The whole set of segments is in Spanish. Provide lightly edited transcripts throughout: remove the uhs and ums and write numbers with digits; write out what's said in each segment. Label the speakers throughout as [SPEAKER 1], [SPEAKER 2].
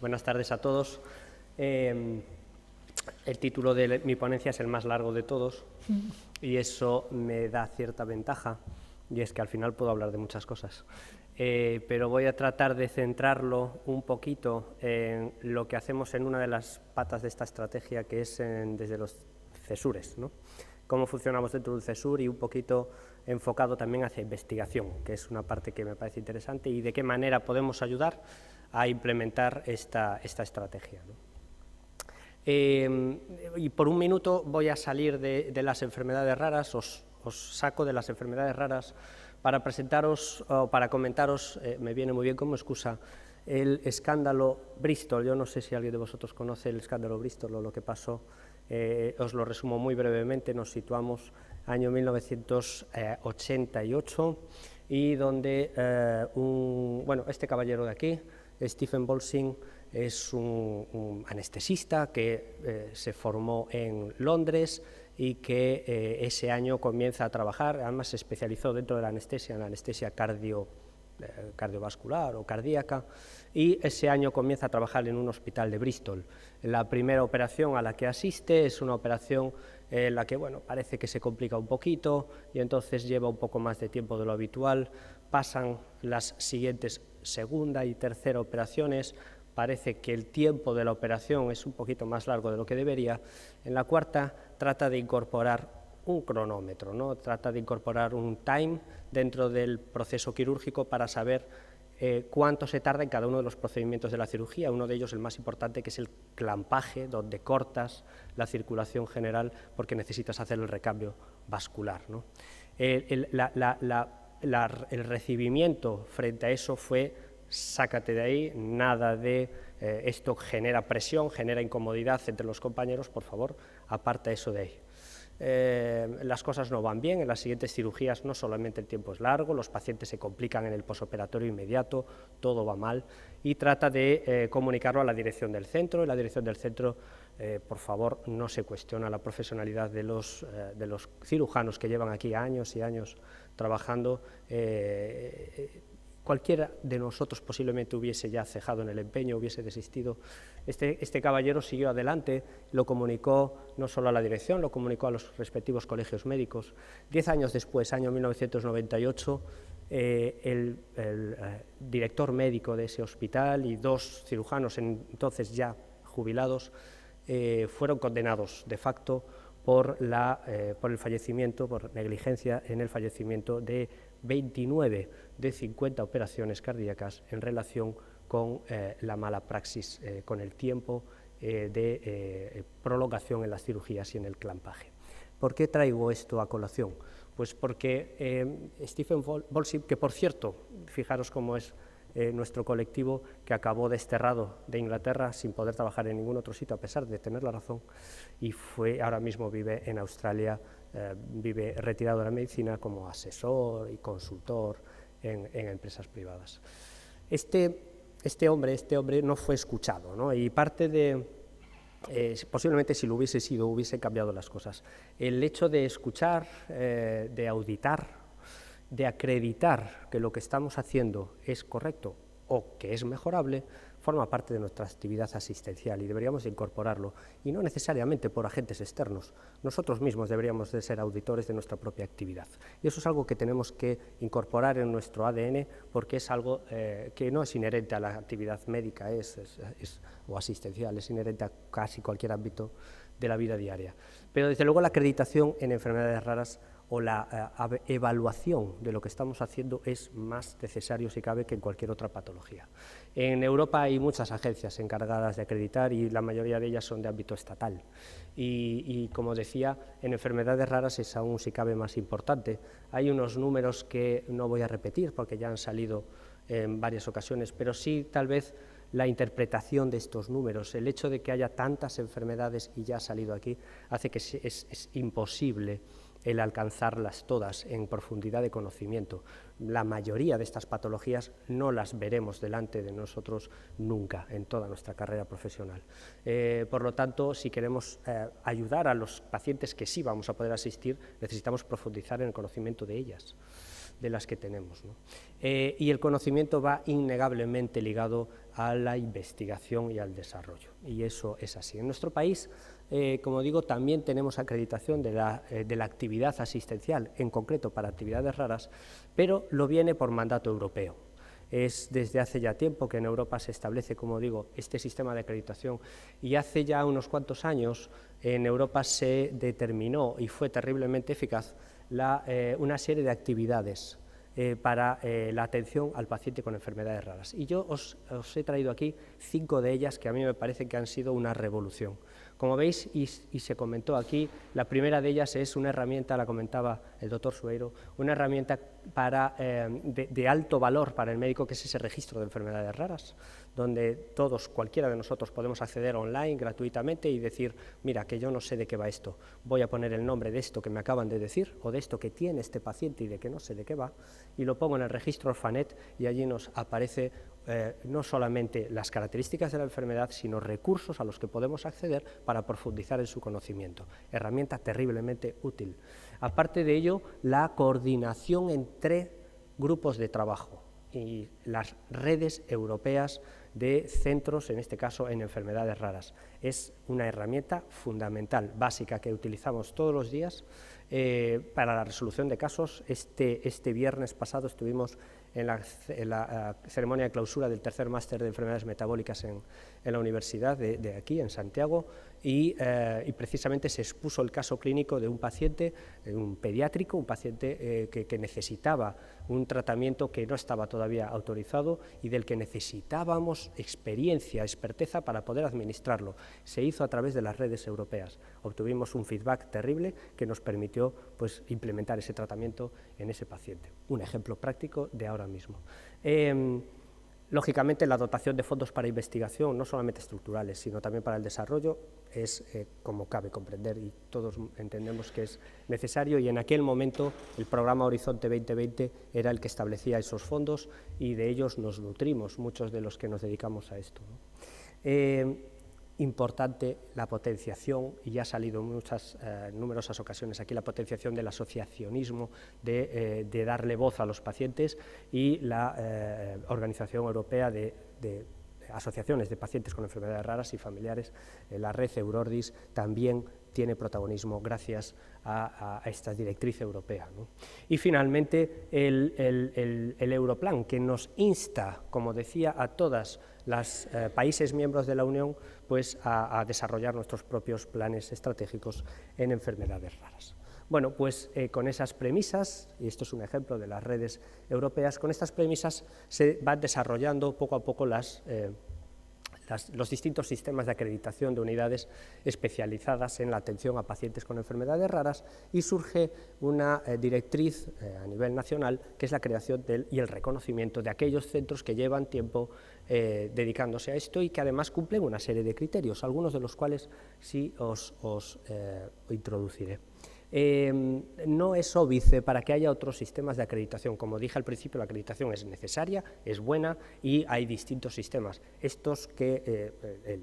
[SPEAKER 1] Buenas tardes a todos. El título de mi ponencia es el más largo de todos y eso me da cierta ventaja, y es que al final puedo hablar de muchas cosas. Pero voy a tratar de centrarlo un poquito en lo que hacemos en una de las patas de esta estrategia, que es desde los CESURes, ¿no? Cómo funcionamos dentro de un CESUR y un poquito enfocado también hacia investigación, que es una parte que me parece interesante, y de qué manera podemos ayudar a implementar esta estrategia, ¿no? Y por un minuto voy a salir de las enfermedades raras, os saco de las enfermedades raras para presentaros, o para comentaros, me viene muy bien como excusa, el escándalo Bristol. Yo no sé si alguien de vosotros conoce el escándalo Bristol o lo que pasó. Os lo resumo muy brevemente. Nos situamos año 1988 y donde este caballero de aquí, Stephen Bolsing, es un anestesista que se formó en Londres y que ese año comienza a trabajar. Además se especializó dentro de la anestesia, en la anestesia cardiovascular o cardíaca, y ese año comienza a trabajar en un hospital de Bristol. La primera operación a la que asiste es una operación en la que parece que se complica un poquito y entonces lleva un poco más de tiempo de lo habitual. Pasan las siguientes segunda y tercera operaciones, parece que el tiempo de la operación es un poquito más largo de lo que debería. En la cuarta trata de incorporar un cronómetro, ¿no? Trata de incorporar un time dentro del proceso quirúrgico para saber cuánto se tarda en cada uno de los procedimientos de la cirugía. Uno de ellos, el más importante, que es el clampaje, donde cortas la circulación general porque necesitas hacer el recambio vascular, ¿no? El recibimiento frente a eso fue: sácate de ahí, nada de esto genera presión, genera incomodidad entre los compañeros, por favor, aparta eso de ahí. Las cosas no van bien. En las siguientes cirugías no solamente el tiempo es largo, los pacientes se complican en el posoperatorio inmediato, todo va mal, y trata de comunicarlo a la dirección del centro, y la dirección del centro, por favor, no se cuestiona la profesionalidad de los cirujanos que llevan aquí años y años trabajando. Cualquiera de nosotros posiblemente hubiese ya cejado en el empeño, hubiese desistido. Este caballero siguió adelante, lo comunicó no solo a la dirección, lo comunicó a los respectivos colegios médicos. 10 años después, año 1998, el director médico de ese hospital y dos cirujanos, entonces ya jubilados, fueron condenados de facto por el fallecimiento, por negligencia en el fallecimiento de 29 de 50 operaciones cardíacas en relación con la mala praxis, con el tiempo de prolongación en las cirugías y en el clampaje. ¿Por qué traigo esto a colación? Pues porque Stephen Bolsing, que por cierto, fijaros cómo es nuestro colectivo, que acabó desterrado de Inglaterra sin poder trabajar en ningún otro sitio a pesar de tener la razón, y ahora mismo vive en Australia, vive retirado de la medicina como asesor y consultor en empresas privadas. Este hombre no fue escuchado, ¿no? Y parte de, posiblemente si lo hubiese sido, hubiese cambiado las cosas. El hecho de escuchar, de auditar, de acreditar que lo que estamos haciendo es correcto o que es mejorable, forma parte de nuestra actividad asistencial y deberíamos incorporarlo, y no necesariamente por agentes externos. Nosotros mismos deberíamos de ser auditores de nuestra propia actividad, y eso es algo que tenemos que incorporar en nuestro ADN, porque es algo que no es inherente a la actividad médica o asistencial, es inherente a casi cualquier ámbito de la vida diaria. Pero desde luego la acreditación en enfermedades raras o la evaluación de lo que estamos haciendo es más necesario, si cabe, que en cualquier otra patología. En Europa hay muchas agencias encargadas de acreditar y la mayoría de ellas son de ámbito estatal. Y como decía, en enfermedades raras es aún, si cabe, más importante. Hay unos números que no voy a repetir porque ya han salido en varias ocasiones, pero sí tal vez la interpretación de estos números, el hecho de que haya tantas enfermedades y ya ha salido aquí, hace que es imposible el alcanzarlas todas en profundidad de conocimiento. la mayoría de estas patologías no las veremos delante de nosotros nunca en toda nuestra carrera profesional. Por lo tanto, si queremos ayudar a los pacientes que sí vamos a poder asistir, necesitamos profundizar en el conocimiento de ellas, de las que tenemos, ¿no? Y el conocimiento va innegablemente ligado a la investigación y al desarrollo, y eso es así. En nuestro país, como digo, también tenemos acreditación de la actividad asistencial, en concreto para actividades raras, pero lo viene por mandato europeo. Es desde hace ya tiempo que en Europa se establece, como digo, este sistema de acreditación, y hace ya unos cuantos años en Europa se determinó, y fue terriblemente eficaz, una serie de actividades para la atención al paciente con enfermedades raras. Y yo os he traído aquí 5 de ellas que a mí me parece que han sido una revolución. Como veis, y se comentó aquí, la primera de ellas es una herramienta, la comentaba el doctor Sueiro, una herramienta de alto valor para el médico, que es ese registro de enfermedades raras, donde todos, cualquiera de nosotros, podemos acceder online gratuitamente y decir, mira, que yo no sé de qué va esto, voy a poner el nombre de esto que me acaban de decir, o de esto que tiene este paciente y de que no sé de qué va, y lo pongo en el registro Orphanet, y allí nos aparece no solamente las características de la enfermedad, sino recursos a los que podemos acceder para profundizar en su conocimiento. Herramienta terriblemente útil. Aparte de ello, la coordinación entre grupos de trabajo y las redes europeas de centros, en este caso en enfermedades raras. Es una herramienta fundamental, básica, que utilizamos todos los días para la resolución de casos. Este viernes pasado estuvimos en la ceremonia de clausura del tercer máster de enfermedades metabólicas en la universidad de aquí, en Santiago, y precisamente se expuso el caso clínico de un paciente, un pediátrico, un paciente que necesitaba un tratamiento que no estaba todavía autorizado y del que necesitábamos experiencia, experteza para poder administrarlo. Se hizo a través de las redes europeas. Obtuvimos un feedback terrible que nos permitió, pues, implementar ese tratamiento en ese paciente. Un ejemplo práctico de ahora mismo. Lógicamente, la dotación de fondos para investigación, no solamente estructurales, sino también para el desarrollo, es como cabe comprender, y todos entendemos que es necesario, y en aquel momento el programa Horizonte 2020 era el que establecía esos fondos, y de ellos nos nutrimos muchos de los que nos dedicamos a esto, ¿no? Importante la potenciación, y ya ha salido en numerosas ocasiones aquí, la potenciación del asociacionismo, de darle voz a los pacientes, y la Organización Europea de Asociaciones de Pacientes con Enfermedades Raras y Familiares, la red Eurordis, también tiene protagonismo gracias a esta directriz europea, ¿no? Y finalmente el Europlan, que nos insta, como decía, a todos los países miembros de la Unión, pues a desarrollar nuestros propios planes estratégicos en enfermedades raras. Bueno, pues con esas premisas, y esto es un ejemplo de las redes europeas, con estas premisas se van desarrollando poco a poco los distintos sistemas de acreditación de unidades especializadas en la atención a pacientes con enfermedades raras, y surge una directriz a nivel nacional, que es la creación y el reconocimiento de aquellos centros que llevan tiempo dedicándose a esto y que además cumplen una serie de criterios, algunos de los cuales sí os introduciré. No es óbice para que haya otros sistemas de acreditación. Como dije al principio, la acreditación es necesaria, es buena, y hay distintos sistemas.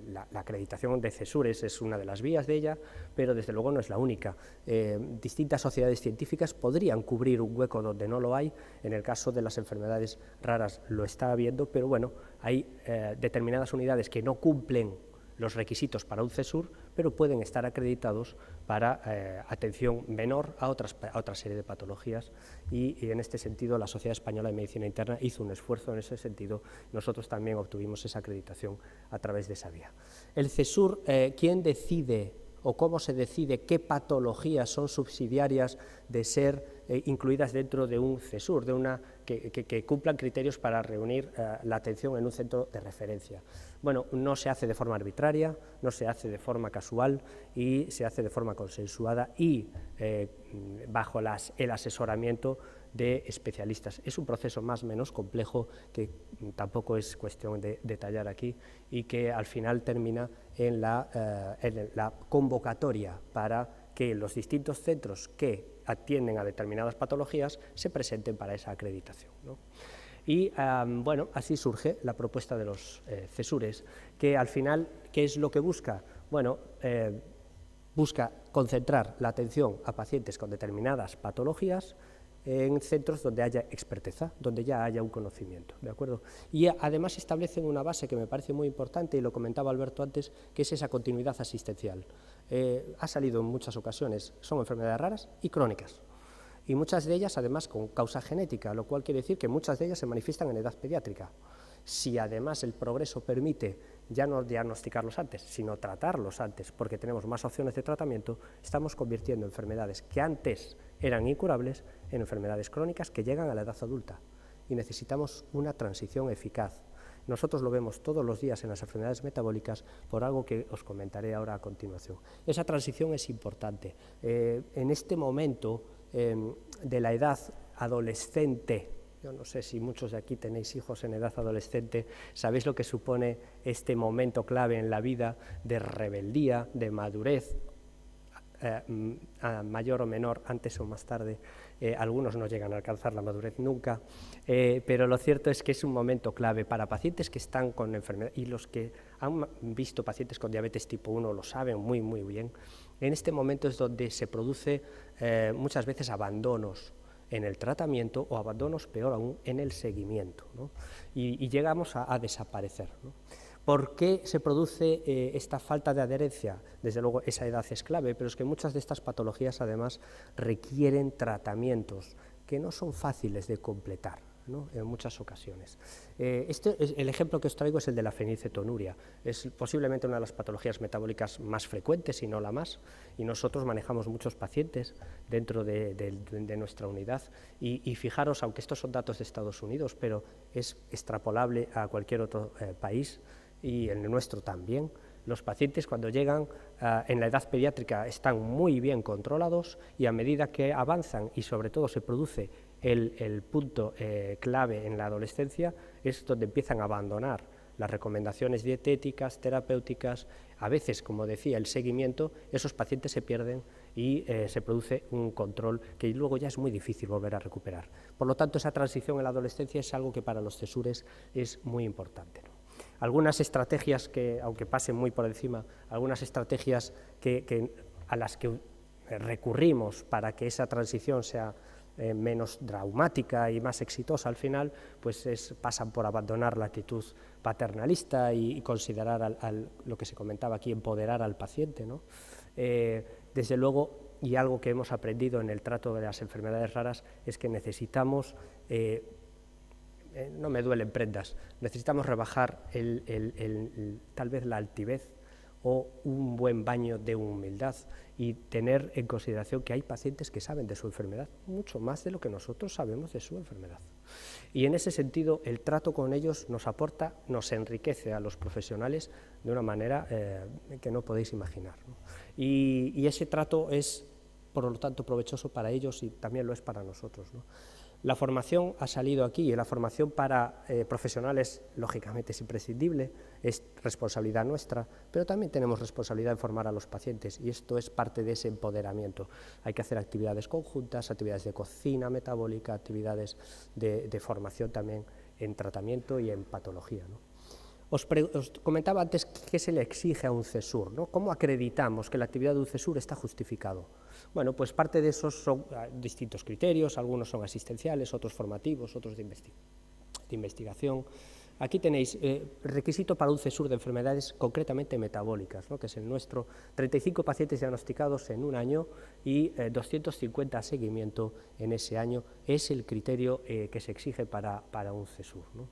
[SPEAKER 1] La acreditación de CESURES es una de las vías de ella, pero desde luego no es la única. Distintas sociedades científicas podrían cubrir un hueco donde no lo hay. En el caso de las enfermedades raras lo está habiendo, pero bueno, hay determinadas unidades que no cumplen los requisitos para un CESUR, pero pueden estar acreditados para atención menor a otra serie de patologías, y en este sentido la Sociedad Española de Medicina Interna hizo un esfuerzo en ese sentido. Nosotros también obtuvimos esa acreditación a través de esa vía. El CESUR, ¿quién decide o cómo se decide qué patologías son subsidiarias de ser incluidas dentro de un CESUR, que cumplan criterios para reunir la atención en un centro de referencia? Bueno, no se hace de forma arbitraria, no se hace de forma casual, y se hace de forma consensuada y bajo el asesoramiento de especialistas. Es un proceso más o menos complejo, que tampoco es cuestión de detallar aquí, y que al final termina en la convocatoria para que los distintos centros que atienden a determinadas patologías se presenten para esa acreditación, ¿no? Y bueno, así surge la propuesta de los CESURES, que al final, ¿qué es lo que busca? Bueno, busca concentrar la atención a pacientes con determinadas patologías en centros donde haya experteza, donde ya haya un conocimiento, ¿de acuerdo? Y además establecen una base que me parece muy importante, y lo comentaba Alberto antes, que es esa continuidad asistencial. Ha salido en muchas ocasiones, son enfermedades raras y crónicas, y muchas de ellas además con causa genética, lo cual quiere decir que muchas de ellas se manifiestan en edad pediátrica. Si además el progreso permite ya no diagnosticarlos antes, sino tratarlos antes, porque tenemos más opciones de tratamiento, estamos convirtiendo enfermedades que antes eran incurables en enfermedades crónicas que llegan a la edad adulta, y necesitamos una transición eficaz. Nosotros lo vemos todos los días en las enfermedades metabólicas por algo que os comentaré ahora a continuación. Esa transición es importante. En este momento de la edad adolescente, yo no sé si muchos de aquí tenéis hijos en edad adolescente, sabéis lo que supone este momento clave en la vida de rebeldía, de madurez, a mayor o menor, antes o más tarde. Algunos no llegan a alcanzar la madurez nunca, pero lo cierto es que es un momento clave para pacientes que están con enfermedad, y los que han visto pacientes con diabetes tipo 1 lo saben muy, muy bien. En este momento es donde se produce muchas veces abandonos en el tratamiento, o abandonos, peor aún, en el seguimiento, ¿no? Y llegamos a desaparecer, ¿no? ¿Por qué se produce esta falta de adherencia? Desde luego esa edad es clave, pero es que muchas de estas patologías además requieren tratamientos que no son fáciles de completar, ¿no? En muchas ocasiones. El ejemplo que os traigo es el de la fenilcetonuria. Es posiblemente una de las patologías metabólicas más frecuentes, si no la más, y nosotros manejamos muchos pacientes dentro de nuestra unidad, y fijaros, aunque estos son datos de Estados Unidos, pero es extrapolable a cualquier otro país, y en el nuestro también. Los pacientes cuando llegan en la edad pediátrica están muy bien controlados, y a medida que avanzan y sobre todo se produce el punto clave en la adolescencia, es donde empiezan a abandonar las recomendaciones dietéticas, terapéuticas. A veces, como decía, el seguimiento, esos pacientes se pierden y se produce un control que luego ya es muy difícil volver a recuperar. Por lo tanto, esa transición en la adolescencia es algo que para los CESURES es muy importante, ¿no? Algunas estrategias que, aunque pasen muy por encima, algunas estrategias a las que recurrimos para que esa transición sea menos traumática y más exitosa al final, pues pasan por abandonar la actitud paternalista y considerar lo que se comentaba aquí, empoderar al paciente, ¿no? Desde luego, y algo que hemos aprendido en el trato de las enfermedades raras, es que necesitamos no me duelen prendas, necesitamos rebajar tal vez la altivez o un buen baño de humildad, y tener en consideración que hay pacientes que saben de su enfermedad mucho más de lo que nosotros sabemos de su enfermedad. Y en ese sentido el trato con ellos nos aporta, nos enriquece a los profesionales de una manera que no podéis imaginar, ¿no? Y ese trato es, por lo tanto, provechoso para ellos y también lo es para nosotros, ¿no? La formación ha salido aquí, y la formación para profesionales, lógicamente, es imprescindible, es responsabilidad nuestra, pero también tenemos responsabilidad en formar a los pacientes, y esto es parte de ese empoderamiento. Hay que hacer actividades conjuntas, actividades de cocina metabólica, actividades de formación también en tratamiento y en patología, ¿no? Os comentaba antes qué se le exige a un CESUR, ¿no? ¿Cómo acreditamos que la actividad de un CESUR está justificado? Bueno, pues parte de esos son distintos criterios, algunos son asistenciales, otros formativos, otros de investigación. Aquí tenéis requisito para un CESUR de enfermedades concretamente metabólicas, ¿no? Que es el nuestro, 35 pacientes diagnosticados en un año y 250 a seguimiento en ese año, es el criterio que se exige para un CESUR, ¿no?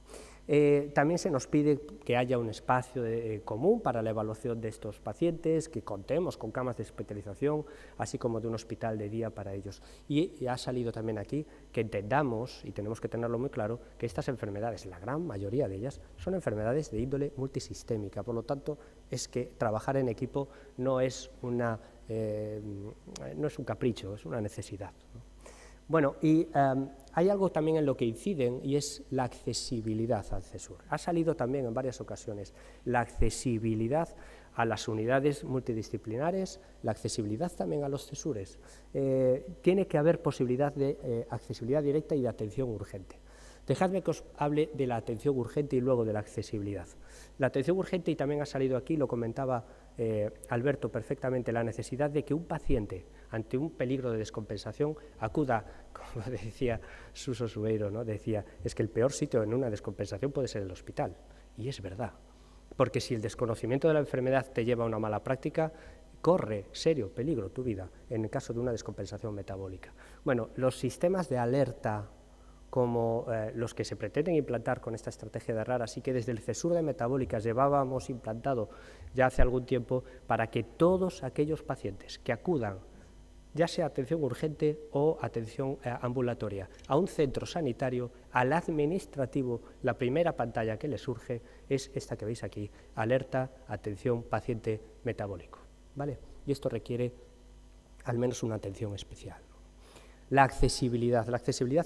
[SPEAKER 1] También se nos pide que haya un espacio común para la evaluación de estos pacientes, que contemos con camas de hospitalización, así como de un hospital de día para ellos. Y ha salido también aquí que entendamos, y tenemos que tenerlo muy claro, que estas enfermedades, la gran mayoría de ellas, son enfermedades de índole multisistémica. Por lo tanto, es que trabajar en equipo no es un capricho, es una necesidad, ¿no? Bueno, y hay algo también en lo que inciden, y es la accesibilidad al CESUR. Ha salido también en varias ocasiones la accesibilidad a las unidades multidisciplinares, la accesibilidad también a los CESURes. Tiene que haber posibilidad de accesibilidad directa y de atención urgente. Dejadme que os hable de la atención urgente y luego de la accesibilidad. La atención urgente, y también ha salido aquí, lo comentaba Alberto perfectamente, la necesidad de que un paciente, ante un peligro de descompensación, acuda, como decía Suso Sueiro, ¿no? Decía, es que el peor sitio en una descompensación puede ser el hospital. Y es verdad, porque si el desconocimiento de la enfermedad te lleva a una mala práctica, corre serio peligro tu vida en el caso de una descompensación metabólica. Bueno, los sistemas de alerta como los que se pretenden implantar con esta estrategia de RARAS y que desde el CESUR de metabólicas llevábamos implantado ya hace algún tiempo, para que todos aquellos pacientes que acudan, ya sea atención urgente o atención ambulatoria, a un centro sanitario, al administrativo, la primera pantalla que le surge es esta que veis aquí, alerta, atención, paciente metabólico, ¿vale? Y esto requiere al menos una atención especial. La accesibilidad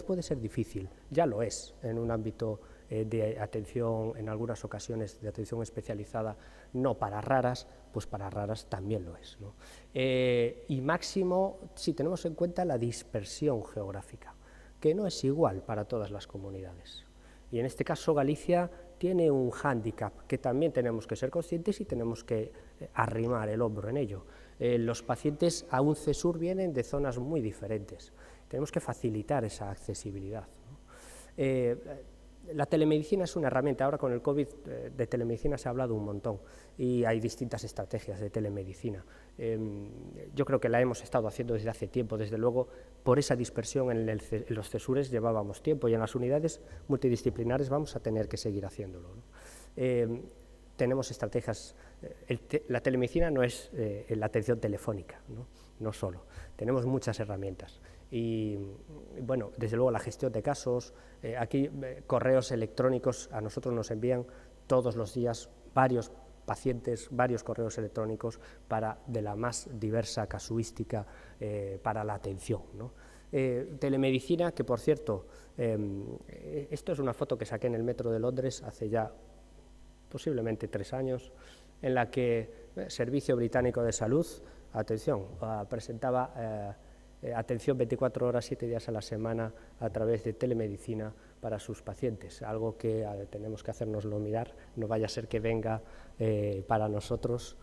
[SPEAKER 1] puede ser difícil, ya lo es en un ámbito de atención, en algunas ocasiones de atención especializada, no para raras, pues para raras también lo es, ¿no? Y máximo si tenemos en cuenta la dispersión geográfica, que no es igual para todas las comunidades. Y en este caso Galicia tiene un hándicap que también tenemos que ser conscientes y tenemos que arrimar el hombro en ello. Los pacientes a un CESUR vienen de zonas muy diferentes. Tenemos que facilitar esa accesibilidad, ¿no? La telemedicina es una herramienta. Ahora con el COVID de telemedicina se ha hablado un montón y hay distintas estrategias de telemedicina. Yo creo que la hemos estado haciendo desde hace tiempo, desde luego por esa dispersión en los CESURes llevábamos tiempo y en las unidades multidisciplinares vamos a tener que seguir haciéndolo, ¿no? Tenemos estrategias, la telemedicina no es la atención telefónica, no solo, tenemos muchas herramientas. Y bueno, desde luego la gestión de casos, aquí correos electrónicos, a nosotros nos envían todos los días varios pacientes, varios correos electrónicos de la más diversa casuística para la atención, ¿no? Telemedicina, que por cierto, esto es una foto que saqué en el metro de Londres hace ya posiblemente 3 años, en la que el Servicio Británico de Salud, atención, presentaba atención 24 horas, 7 días a la semana a través de telemedicina para sus pacientes, algo que tenemos que hacérnoslo mirar, no vaya a ser que venga para nosotros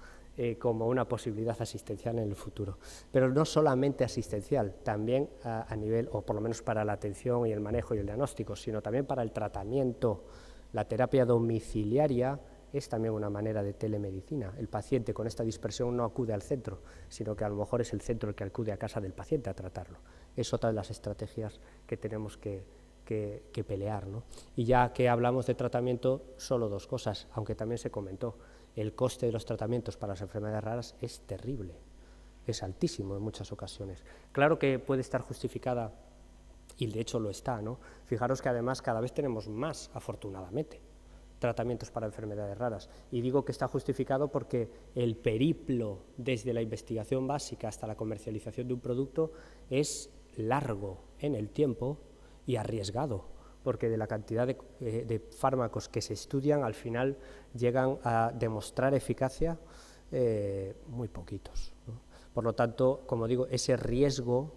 [SPEAKER 1] como una posibilidad asistencial en el futuro. Pero no solamente asistencial, también a nivel, o por lo menos para la atención y el manejo y el diagnóstico, sino también para el tratamiento. La terapia domiciliaria es también una manera de telemedicina. El paciente con esta dispersión no acude al centro, sino que a lo mejor es el centro el que acude a casa del paciente a tratarlo. Es otra de las estrategias que tenemos que pelear, ¿no? Y ya que hablamos de tratamiento, solo 2 cosas, aunque también se comentó. El coste de los tratamientos para las enfermedades raras es terrible, es altísimo en muchas ocasiones. Claro que puede estar justificada, y de hecho lo está, ¿no? Fijaros que además cada vez tenemos más, afortunadamente, tratamientos para enfermedades raras. Y digo que está justificado porque el periplo desde la investigación básica hasta la comercialización de un producto es largo en el tiempo y arriesgado, porque de la cantidad de fármacos que se estudian, al final llegan a demostrar eficacia muy poquitos, ¿no? Por lo tanto, como digo, ese riesgo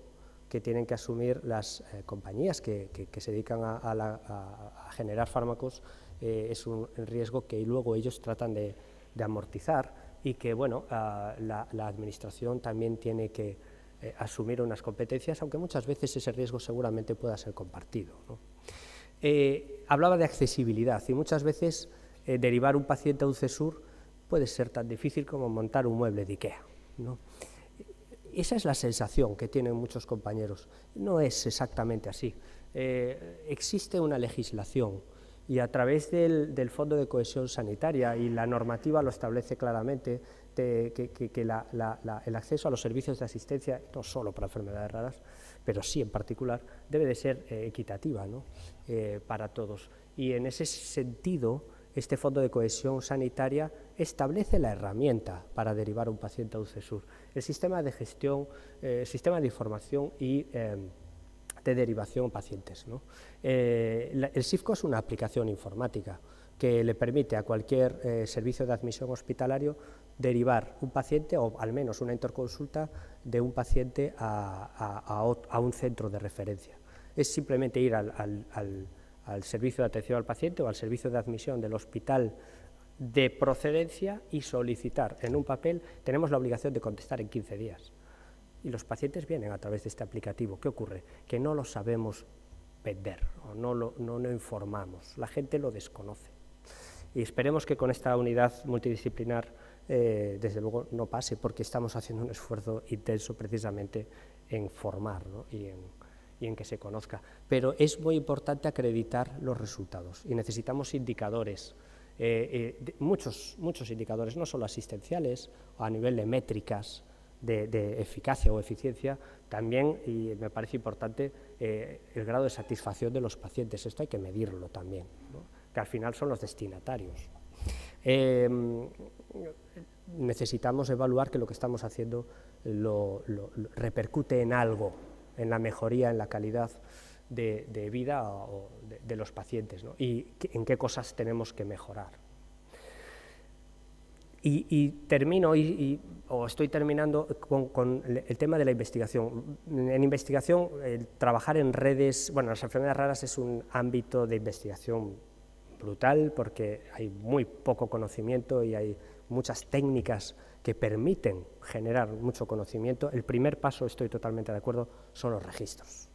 [SPEAKER 1] que tienen que asumir las compañías que se dedican a generar fármacos es un riesgo que luego ellos tratan de amortizar y que, bueno, la administración también tiene que asumir unas competencias, aunque muchas veces ese riesgo seguramente pueda ser compartido, ¿no? Hablaba de accesibilidad y muchas veces derivar un paciente a un CESUR puede ser tan difícil como montar un mueble de IKEA, ¿no? Esa es la sensación que tienen muchos compañeros. No es exactamente así. Existe una legislación y a través del Fondo de Cohesión Sanitaria, y la normativa lo establece claramente, que el acceso a los servicios de asistencia, no solo para enfermedades raras, pero sí en particular, debe de ser equitativa, ¿no? Para todos. Y en ese sentido, este Fondo de Cohesión Sanitaria establece la herramienta para derivar un paciente a un CESUR. El sistema de gestión, sistema de información y de derivación pacientes, ¿no? El SIFCO es una aplicación informática que le permite a cualquier servicio de admisión hospitalario derivar un paciente, o al menos una interconsulta, de un paciente a un centro de referencia. Es simplemente ir al servicio de atención al paciente o al servicio de admisión del hospital de procedencia y solicitar en un papel. Tenemos la obligación de contestar en 15 días. Y los pacientes vienen a través de este aplicativo. ¿Qué ocurre? Que no lo sabemos vender, o no informamos, la gente lo desconoce. Y esperemos que con esta unidad multidisciplinar, desde luego, no pase, porque estamos haciendo un esfuerzo intenso precisamente en formar, ¿no? y en que se conozca. Pero es muy importante acreditar los resultados y necesitamos indicadores, muchos indicadores, no solo asistenciales, a nivel de métricas, de eficacia o eficiencia, también, y me parece importante, el grado de satisfacción de los pacientes. Esto hay que medirlo también, ¿no? Que al final son los destinatarios. Necesitamos evaluar que lo que estamos haciendo repercute en algo, en la mejoría, en la calidad de vida de los pacientes, ¿no? Y en qué cosas tenemos que mejorar. Y termino, o estoy terminando con el tema de la investigación. En investigación, trabajar en redes, bueno, las enfermedades raras es un ámbito de investigación brutal, porque hay muy poco conocimiento y hay muchas técnicas que permiten generar mucho conocimiento. El primer paso, estoy totalmente de acuerdo, son los registros.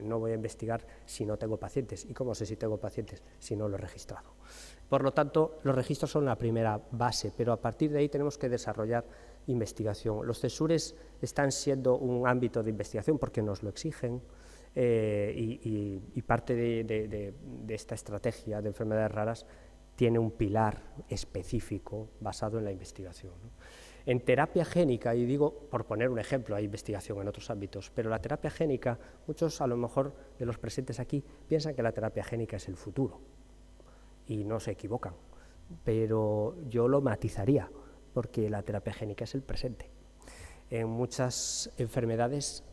[SPEAKER 1] No voy a investigar si no tengo pacientes. ¿Y cómo sé si tengo pacientes? Si no lo he registrado. Por lo tanto, los registros son la primera base, pero a partir de ahí tenemos que desarrollar investigación. Los CESURES están siendo un ámbito de investigación porque nos lo exigen, y parte de esta estrategia de enfermedades raras tiene un pilar específico basado en la investigación, ¿no? En terapia génica, y digo, por poner un ejemplo, hay investigación en otros ámbitos, pero la terapia génica, muchos a lo mejor de los presentes aquí piensan que la terapia génica es el futuro, y no se equivocan, pero yo lo matizaría, porque la terapia génica es el presente. En muchas enfermedades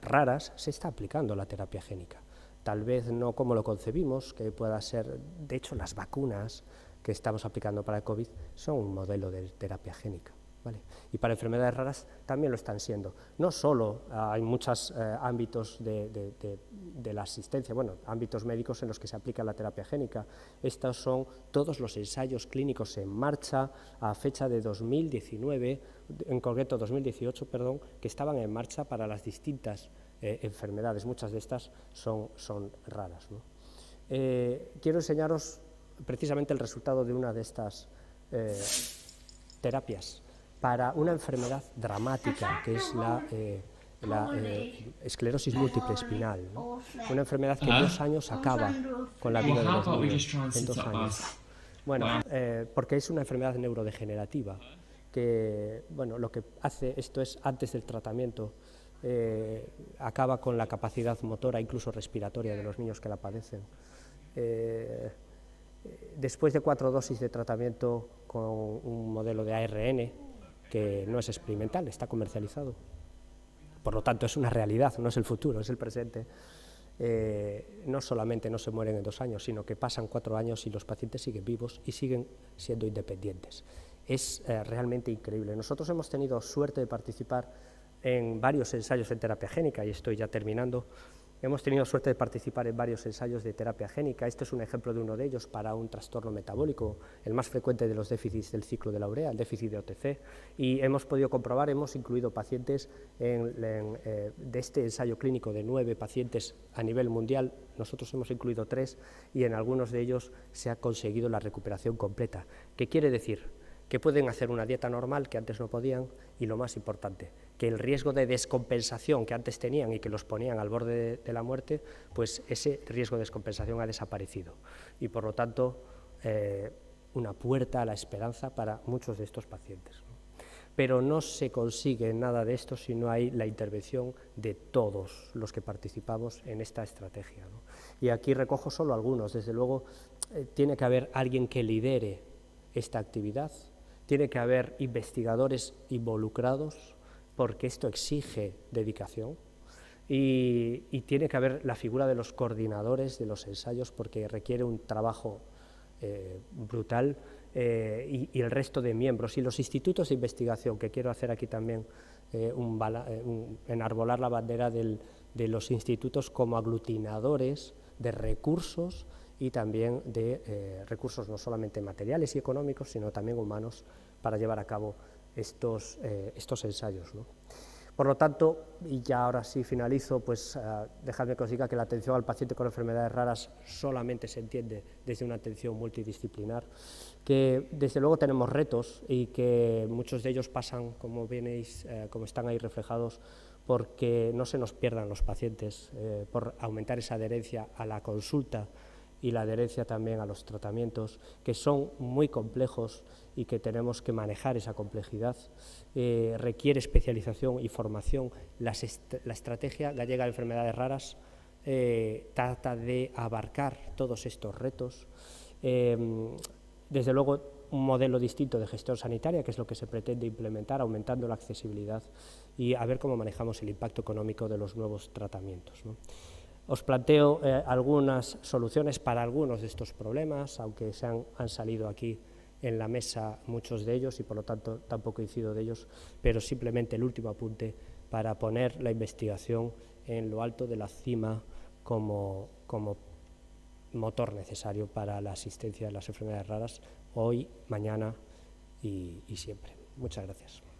[SPEAKER 1] raras se está aplicando la terapia génica, tal vez no como lo concebimos, que pueda ser, de hecho las vacunas que estamos aplicando para el COVID son un modelo de terapia génica, ¿vale? Y para enfermedades raras también lo están siendo. No solo hay muchos ámbitos de la asistencia, bueno, ámbitos médicos en los que se aplica la terapia génica. Estos son todos los ensayos clínicos en marcha a fecha de 2019, en concreto 2018, perdón, que estaban en marcha para las distintas enfermedades. Muchas de estas son raras, ¿no? Quiero enseñaros precisamente el resultado de una de estas terapias para una enfermedad dramática, que es la esclerosis múltiple espinal, ¿no? Una enfermedad que en 2 años acaba con la vida de los niños, en 2 años. Bueno, porque es una enfermedad neurodegenerativa, que, bueno, lo que hace esto es, antes del tratamiento, acaba con la capacidad motora, incluso respiratoria, de los niños que la padecen. Después de 4 dosis de tratamiento con un modelo de ARN, que no es experimental, está comercializado, por lo tanto es una realidad, no es el futuro, es el presente. No solamente no se mueren en 2 años, sino que pasan 4 años y los pacientes siguen vivos y siguen siendo independientes. Es realmente increíble. Nosotros hemos tenido suerte de participar en varios ensayos en terapia génica, y estoy ya terminando. Hemos tenido suerte de participar en varios ensayos de terapia génica. Este es un ejemplo de uno de ellos para un trastorno metabólico, el más frecuente de los déficits del ciclo de la urea, el déficit de OTC, y hemos podido comprobar, hemos incluido pacientes de este ensayo clínico de 9 pacientes a nivel mundial. Nosotros hemos incluido 3 y en algunos de ellos se ha conseguido la recuperación completa. ¿Qué quiere decir? Que pueden hacer una dieta normal que antes no podían, y lo más importante, que el riesgo de descompensación que antes tenían y que los ponían al borde de la muerte, pues ese riesgo de descompensación ha desaparecido, y por lo tanto una puerta a la esperanza para muchos de estos pacientes, ¿no? Pero no se consigue nada de esto si no hay la intervención de todos los que participamos en esta estrategia, ¿no? Y aquí recojo solo algunos. Desde luego tiene que haber alguien que lidere esta actividad, tiene que haber investigadores involucrados, porque esto exige dedicación, y tiene que haber la figura de los coordinadores de los ensayos, porque requiere un trabajo brutal, y el resto de miembros. Y los institutos de investigación, que quiero hacer aquí también enarbolar la bandera de los institutos como aglutinadores de recursos y también de recursos no solamente materiales y económicos, sino también humanos para llevar a cabo estos ensayos, ¿no? Por lo tanto, y ya ahora sí finalizo, pues dejadme que os diga que la atención al paciente con enfermedades raras solamente se entiende desde una atención multidisciplinar, que desde luego tenemos retos y que muchos de ellos pasan, como veis, como están ahí reflejados, porque no se nos pierdan los pacientes, por aumentar esa adherencia a la consulta y la adherencia también a los tratamientos, que son muy complejos y que tenemos que manejar esa complejidad. Requiere especialización y formación. La estrategia gallega de enfermedades raras trata de abarcar todos estos retos. Desde luego, un modelo distinto de gestión sanitaria, que es lo que se pretende implementar, aumentando la accesibilidad y a ver cómo manejamos el impacto económico de los nuevos tratamientos, ¿no? Os planteo algunas soluciones para algunos de estos problemas, aunque han salido aquí en la mesa muchos de ellos y por lo tanto tampoco incido de ellos, pero simplemente el último apunte para poner la investigación en lo alto de la cima como motor necesario para la asistencia de las enfermedades raras hoy, mañana y siempre. Muchas gracias.